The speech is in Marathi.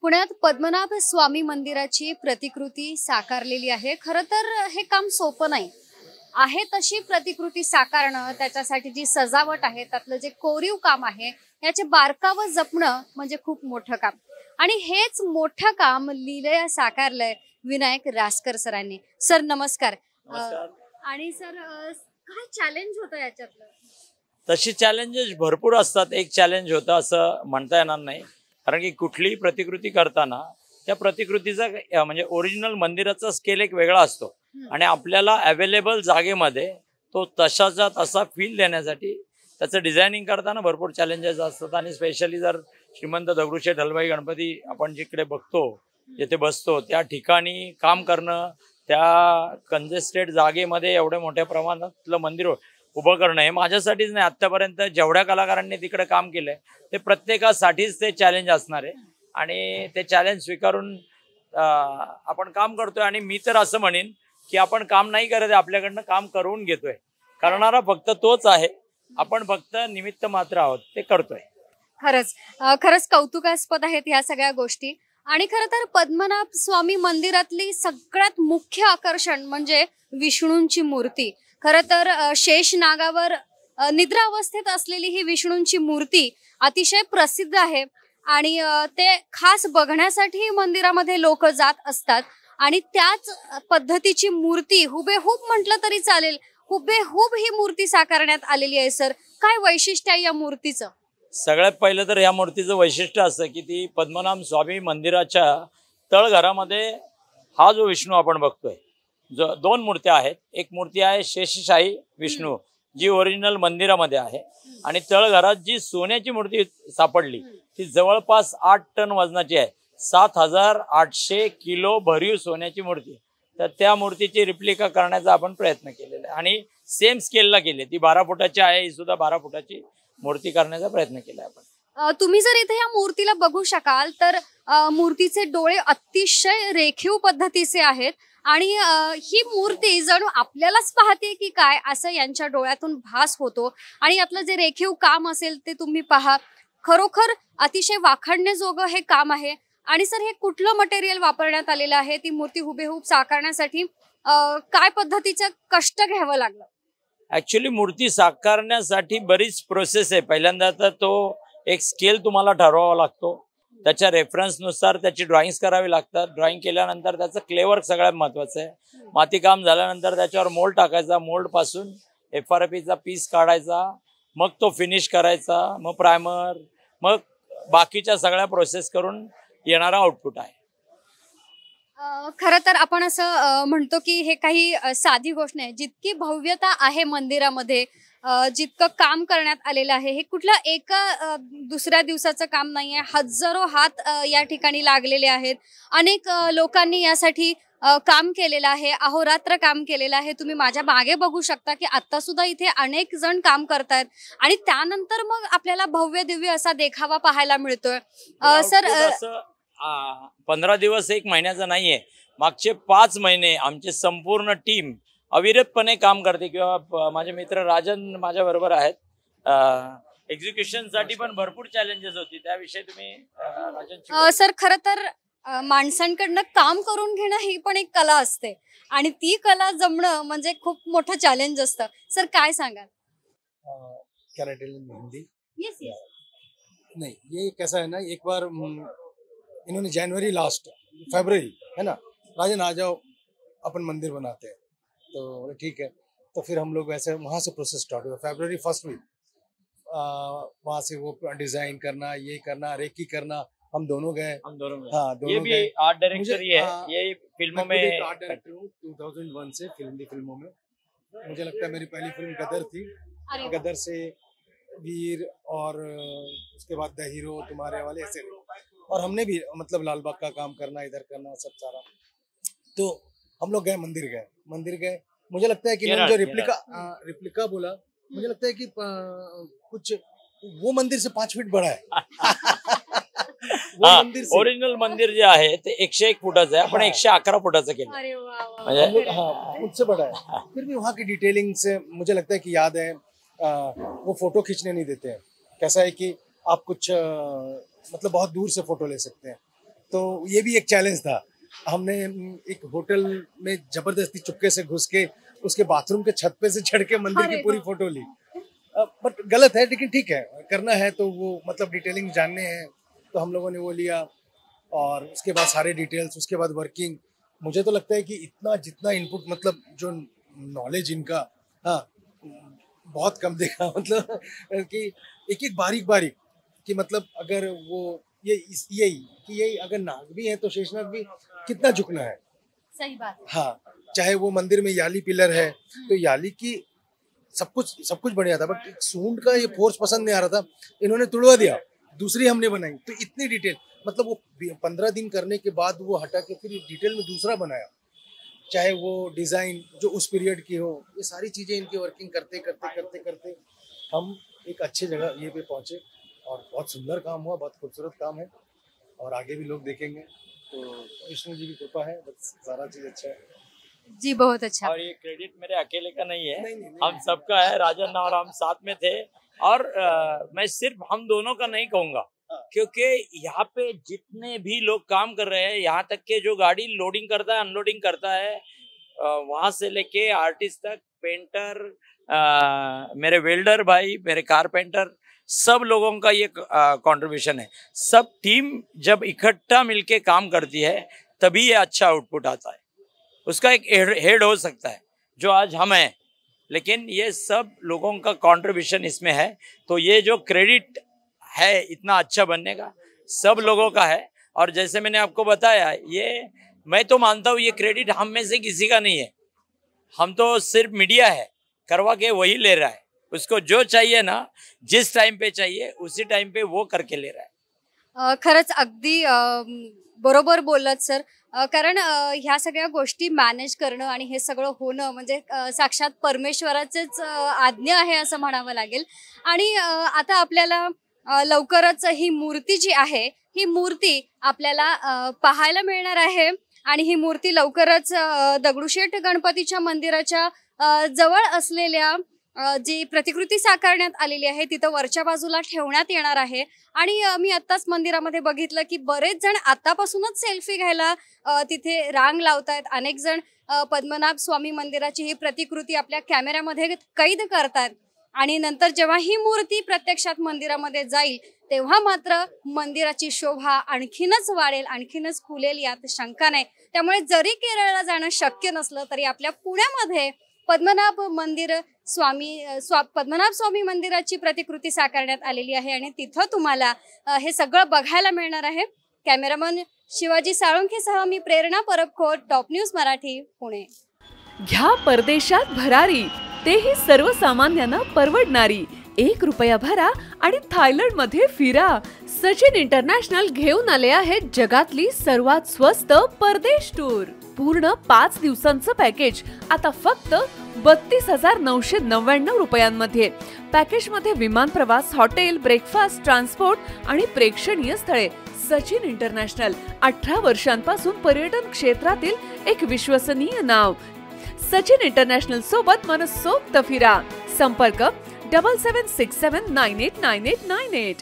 पुण्यात पद्मनाभ स्वामी मंदिराची प्रतिकृती साकारलेली आहे। खरं तर हे काम सोपं नाही आहे। तशी प्रतिकृती साकारणं, त्याच्यासाठी जी सजावट आहे, त्यातलं जे कोरीव काम आहे, याचे बारकावं जपणं म्हणजे खूप मोठं काम। आणि हेच मोठं काम लिहिलंय, साकारलंय विनायक रासकर सरांनी। सर नमस्कार। आणि सर काय चॅलेंज होतं याच्यातलं? तशी चॅलेंजेस भरपूर असतात। एक चॅलेंज होतं असं म्हणता येणार नाही, कारण की कुठलीही प्रतिकृती करताना त्या प्रतिकृतीचा म्हणजे ओरिजिनल मंदिराचा स्केल एक वेगळा असतो आणि आपल्याला अवेलेबल जागेमध्ये तो तशाचा तसा फील देण्यासाठी त्याचं डिझायनिंग करताना भरपूर चॅलेंजेस असतात। आणि स्पेशली जर श्रीमंत दगडूशेठ हलवाई गणपती आपण जिकडे बघतो, जिथे बसतो, त्या ठिकाणी काम करणं, त्या कंजेस्टेड जागेमध्ये एवढ्या मोठ्या प्रमाणातलं मंदिर उभं करणं हे माझ्यासाठीच नाही, आत्तापर्यंत जेवढ्या कलाकारांनी तिकडे काम केलंय ते प्रत्येकासाठीच ते चॅलेंज असणार आहे। आणि ते चॅलेंज स्वीकारून आपण काम करतोय। आणि मी तर असं म्हणेन की आपण काम नाही करत आहे, आपल्याकडनं काम करून घेतोय। करणारा फक्त तोच आहे, आपण फक्त निमित्त मात्र आहोत, ते करतोय। खरंच कौतुकास्पद आहेत ह्या सगळ्या गोष्टी। आणि खरं तर पद्मनाभ स्वामी मंदिरातली सगळ्यात मुख्य आकर्षण म्हणजे विष्णूंची मूर्ती। खरं तर शेष नागावर निद्रावस्थेत असलेली ही विष्णूंची मूर्ती अतिशय प्रसिद्ध आहे आणि ते खास बघण्यासाठी मंदिरामध्ये लोक जात असतात। आणि त्याच पद्धतीची मूर्ती हुबेहूब म्हटलं तरी चालेल, हुबेहूब ही मूर्ती साकारण्यात आलेली आहे। सर काय वैशिष्ट्य आहे या मूर्तीचं? सगळ्यात पहिलं तर या मूर्तीचं वैशिष्ट्य असं की ती पद्मनाभ स्वामी मंदिराच्या तळघरामध्ये हा जो विष्णू आपण बघतोय, जो दोन मूर्त्या आहेत, एक मूर्ती आहे शेषशाही विष्णू जी ओरिजिनल मंदिरामध्ये आहे, आणि तळघरात जी सोन्याची मूर्ती सापडली ती जवळपास 8 टन वजनाची आहे। 7,800 किलो भरीव सोन्याची मूर्ती। तर त्या मूर्तीची रिप्लिका करण्याचा आपण प्रयत्न केलेला आहे आणि सेम स्केलला केली। ती 12 फुटाची आहे, ही सुद्धा 12 फुटाची मूर्ती करण्याचा प्रयत्न केला आपण। तुम्ही जर इथे या मूर्तीला बघू शकाल तर मूर्तीचे डोळे अतिशय रेखीव पद्धतीचे आहेत आणि ही मूर्ती जणू आपल्यालाच पाहते की काय असं यांच्या डोळ्यातून भास होतो। आणि यातलं जे रेखीव काम असेल ते तुम्ही पहा, खरोखर अतिशय वाखाणण्याजोगं हे काम आहे। आणि सर हे कुठलं मटेरियल वापरण्यात आलेलं आहे? ती मूर्ती हुबेहूब साकारण्यासाठी काय पद्धतीचं कष्ट घ्यावं लागलं? ऍक्च्युली मूर्ती साकारण्यासाठी बरीच प्रोसेस आहे। पहिल्यांदा तर तो एक स्केल तुम्हाला ठरवावा लागतो, त्याच्या रेफरन्सनुसार त्याची ड्रॉइंग्स करावी लागतात। ड्रॉइंग केल्यानंतर त्याचं क्लेवर्क सगळ्यात महत्वाचं आहे। मातीकाम झाल्यानंतर त्याच्यावर मोल्ड टाकायचा, मोल्ड पासून FRPचा पीस काढायचा, मग तो फिनिश करायचा, मग प्रायमर, मग बाकीच्या सगळ्या प्रोसेस करून येणारा आउटपुट आहे। खरं तर आपण असं म्हणतो की हे काही साधी गोष्ट नाही। जितकी भव्यता आहे मंदिरामध्ये, जितकं काम करण्यात आलेलं आहे, हे कुठलं एका दुसऱ्या दिवसाचं काम नाहीये। हजारो हात या ठिकाणी लागलेले आहेत। अनेक लोकांनी यासाठी काम केलेलं आहे, अहोरात्र काम केलेलं आहे। तुम्ही माझ्या मागे बघू शकता की आता सुद्धा इथे अनेक जण काम करतायत आणि त्यानंतर मग आपल्याला भव्य दिव्य असा देखावा पाहायला मिळतोय। सर 15 दिवस 1 महिन्याचा नाहीये, मागचे 5 महिने आमचे संपूर्ण टीम अविरतपणे काम करते। किंवा माझे मित्र राजन माझ्या बरोबर आहेत। एक्झिक्युशन साठी पण भरपूर चॅलेंजेस होती, त्याविषयी तुम्ही राजन? सर खरं तर माणसांकडनं काम करून घेणं ही पण एक कला असते आणि ती कला जमणं म्हणजे खूप मोठं चॅलेंज असतं। सर काय सांगाल? Hindi yes yes. नहीं, ये कैसा है ना, एक बार इन्होंने जनवरी लास्ट फरवरी है ना, राजन आ जाओ अपन मंदिर बनाते हैं, तो बोले ठीक है। तो फिर हम लोग वैसे वहाँ से प्रोसेस स्टार्ट हुआ। फरवरी फर्स्ट वीक वहाँ से वो डिजाइन करना, ये करना, रेकी करना, हम दोनों गए। हाँ, दोनों ये भी आर्ट डायरेक्टर ही है, ये फिल्मों में आर्ट डायरेक्टर हूँ 2001 से फिल्मों में। मुझे लगता है मेरी पहली फिल्म गदर थी। गदर से वीर और उसके बाद द हीरो, तुम्हारे वाले, ऐसे। और हमने भी मतलब लालबाग का काम करना, इधर करना, सब सारा। तो हम लोग गए, मंदिर गए। मुझे लगता है कि जो रिप्लिका बोला, मुझे लगता है कि कुछ वो मंदिर से 5 फीट बड़ा है। ओरिजिनल मंदिर जे आहे ते 101 फुटाचं आहे, आपण 111 फुटाचं केलं। अरे वाह, मुझसे बड़ा है। फिर भी वहाँ की डिटेलिंग से मुझे लगता है कि याद है, वो फोटो खींचने नहीं देते हैं। कैसा है कि आप कुछ मतलब बहुत दूर से फोटो ले सकते हैं, तो ये भी एक चैलेंज था। हमने एक होटल में जबरदस्ती चुपके से घुस के उसके बाथरूम के छत पे से चढ़ के मंदिर की पूरी फोटो ली। बट गलत है, लेकिन ठीक है, करना है तो वो मतलब डिटेलिंग जानने हैं तो हम लोगों ने वो लिया। और उसके बाद सारे डिटेल्स, उसके बाद वर्किंग। मुझे तो लगता है कि इतना जितना इनपुट मतलब जो नॉलेज इनका, हाँ, बहुत कम देखा। मतलब कि एक एक बारीक बारीक कि मतलब अगर वो यही अगर नाग भी है तो शेषनाग भी कितना झुकना है। सही बात। हाँ, चाहे वो मंदिर में याली पिलर है तो याली की सब कुछ बढ़िया था, बट सूंड का ये फोर्स पसंद नहीं आ रहा था, इन्होंने तुड़वा दिया, दूसरी हमने बनाई। तो इतनी डिटेल, मतलब वो 15 दिन करने के बाद वो हटा के फिर डिटेल में दूसरा बनाया, चाहे वो डिजाइन जो उस पीरियड की हो। ये सारी चीजें इनकी वर्किंग करते करते करते करते हम एक अच्छे जगह ये पे पहुंचे और बहुत सुंदर काम हुआ, बहुत खूबसूरत काम है और आगे भी लोग देखेंगे। तो विष्णु जी की कृपा है, बस सारा चीज अच्छा है जी, बहुत अच्छा। और ये क्रेडिट मेरे अकेले का नहीं है, नहीं, हम सबका है। राजन और हम साथ में थे और मैं सिर्फ हम दोनों का नहीं कहूंगा, क्योंकि यहाँ पे जितने भी लोग काम कर रहे हैं, यहाँ तक के जो गाड़ी लोडिंग करता है, अनलोडिंग करता है, वहां से लेके आर्टिस्ट तक, पेंटर, मेरे वेल्डर भाई, मेरे कारपेंटर, सब लोगों का ये कंट्रीब्यूशन है। सब टीम जब इकट्ठा मिलके काम करती है तभी ये अच्छा आउटपुट आता है। उसका एक हेड हो सकता है जो आज हम हैं, लेकिन ये सब लोगों का कंट्रीब्यूशन इसमें है। तो ये जो क्रेडिट है इतना अच्छा बनने का सब लोगों का है। और जैसे मैंने आपको बताया, ये मैं तो मानता हूँ ये क्रेडिट हम में से किसी का नहीं है। हम तो सिर्फ मीडिया है, करवा के वही ले रहा है। उसको जो चाहिए ना, जिस टाइम पे चाहिए उसी टाइम पे वो करके ले रहा है। खरंच अगदी बरोबर बोललात सर. कारण ह्या सगळ्या गोष्टी मॅनेज करणं आणि हे सगळं होणं म्हणजे साक्षात परमेश्वराचेच आज्ञा आहे असं म्हणावं लागेल. आणि आता आपल्याला लवकरच ही मूर्ती जी आहे ही मूर्ती आपल्याला पाहायला मिळणार आहे आणि ही मूर्ती लवकरच दगडूशेठ गणपतीच्या मंदिराच्या जवळ असलेल्या जी प्रतिकृती साकारण्यात आलेली आहे तिथं वरच्या बाजूला ठेवण्यात येणार आहे. आणि मी आत्ताच मंदिरामध्ये बघितलं की बरेच जण आतापासूनच सेल्फी घ्यायला तिथे रांग लावतायत. अनेक जण पद्मनाभ स्वामी मंदिराची ही प्रतिकृती आपल्या कॅमेऱ्यामध्ये कैद करतात आणि नंतर जेव्हा ही मूर्ती प्रत्यक्षात मंदिरामध्ये जाईल तेव्हा मात्र मंदिराची शोभा आणखीनच वाढेल, आणखीनच खुलेल यात शंका नाही. त्यामुळे जरी केरळला जाणं शक्य नसलं तरी आपल्या पुण्यामध्ये पद्मनाभ स्वामी मंदिराची प्रतिकृती साकारण्यात आलेली आहे आणि तिथं तुम्हाला हे सगळं बघायला मिळणार आहे. कॅमेरामन शिवाजी साळुंखेसह मी प्रेरणा परबखोत, टॉप न्यूज मराठी, पुणे. घ्या परदेशात भरारी, तेही सर्वसामान्यांना परवडणारी. 1 रुपया भरा आणि थायलंड मध्ये फिरा. सचिन इंटरनॅशनल घेऊन आले आहेत जगातली सर्वात स्वस्त परदेश टूर. पूर्ण 5 दिवसांचं पॅकेज आता फक्त 32,999 रुपयांमध्ये. पॅकेज मध्ये विमान प्रवास, हॉटेल, ब्रेकफास्ट, ट्रान्सपोर्ट आणि प्रेक्षणीय स्थळे. सचिन इंटरनॅशनल 18 वर्षांपासून पर्यटन क्षेत्रातील एक विश्वसनीय नाव. सचिन इंटरनॅशनल सोबत मनसोक्त फिरा. संपर्क 7767989898.